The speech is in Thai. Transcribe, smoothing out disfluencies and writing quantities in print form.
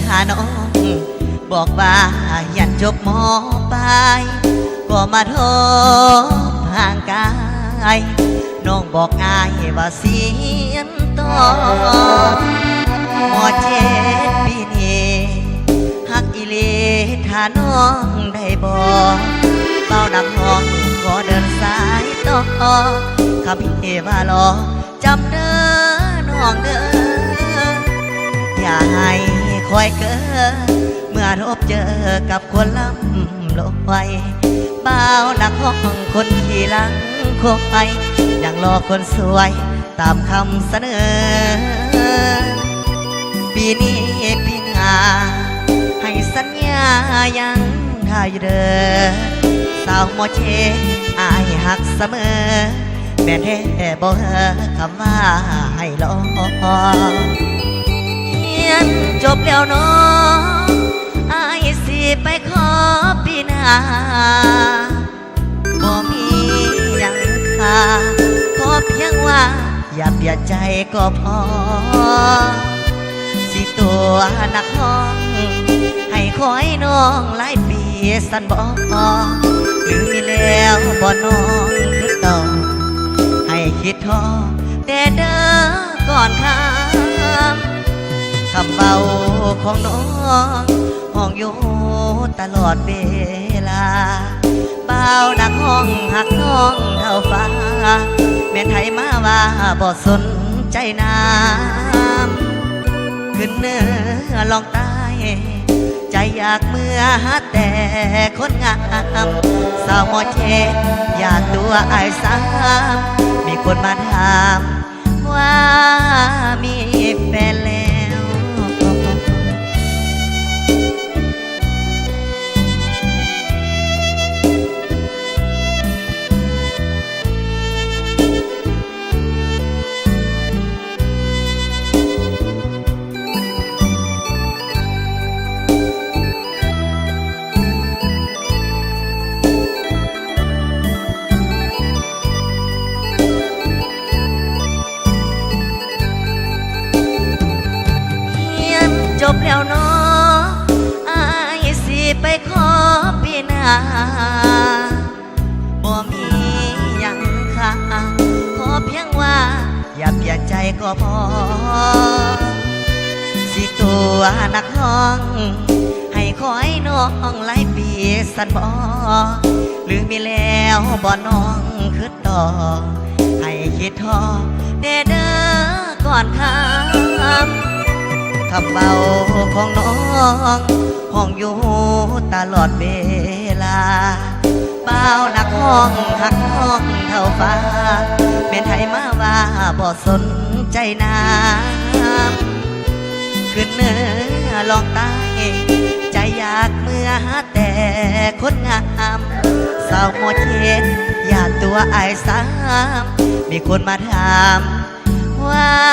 ทาน้องบอกว่ายันจบมอปลายก็มาทบห่างกายน้องบอกง่ายว่าเสียนต่อมอ7 ปีนี้ฮักอีเลถ้าน้องได้บอกเบานักห้องก็เดินสายต่อข้าพี่ว่ารอจำเด้อน้องเด้ออย่าให้คอยเกิดเมื่อพบเจอกับคนลำลอยเบานักห้องคนขี่หลังคอยยังรอคนสวยตามคำเสนอปีนี้ปีหน้าให้สัญญายังท่าอยู่เด้อสาวหมอเชอายหักเสมอแม่แท้บ่เฮอคำว่าให้รอเรียนจบแล้วน้องอายสิไปขอปีหน้าบ่มีหยังค่าขอเพียงว่าอย่าเปลี่ยนใจก็พอสิตัวนักห้องให้คอยน้องหลายปีสันบ่หรือมีแล้วบ่น้องคือต่อให้คิดท้อแต่เด้อก่อนคำเบาของน้องห้องอยู่ตลอดเวลาเบานักห้องหักน้องเท่าฟ้าแม่นไทยมาว่าบ่สนใจน้ำขึ้นเนื้อลองตายใจอยากเมื่อหาแต่คนงามสาวหมอเชอยากตัวอายสามมีคนมาถามว่ามีแฟนแล้วจบแล้วเนาะอายสิไปขอปีหน้าบ่มีหยังค่าขอเพียงว่าอย่าเปลี่ยนใจก็พอสิตัวนักห้องให้คอยน้องหลายปีสันบ่หรือมีแล้วบ่น้องคือต่อให้คิดท้อเด้อก่อนคำเบาของน้องห้องอยู่ตลอดเวลาเบาหนักห้องหักห้องเท่าฟ้าเป็นไทยมาว่าบ่สนใจน้ำขึ้นเนื้อลองตายใจอยากเมื่อหาแต่คนงามสาวหมดเย็นอยากตัวอายสามมีคนมาถามว่า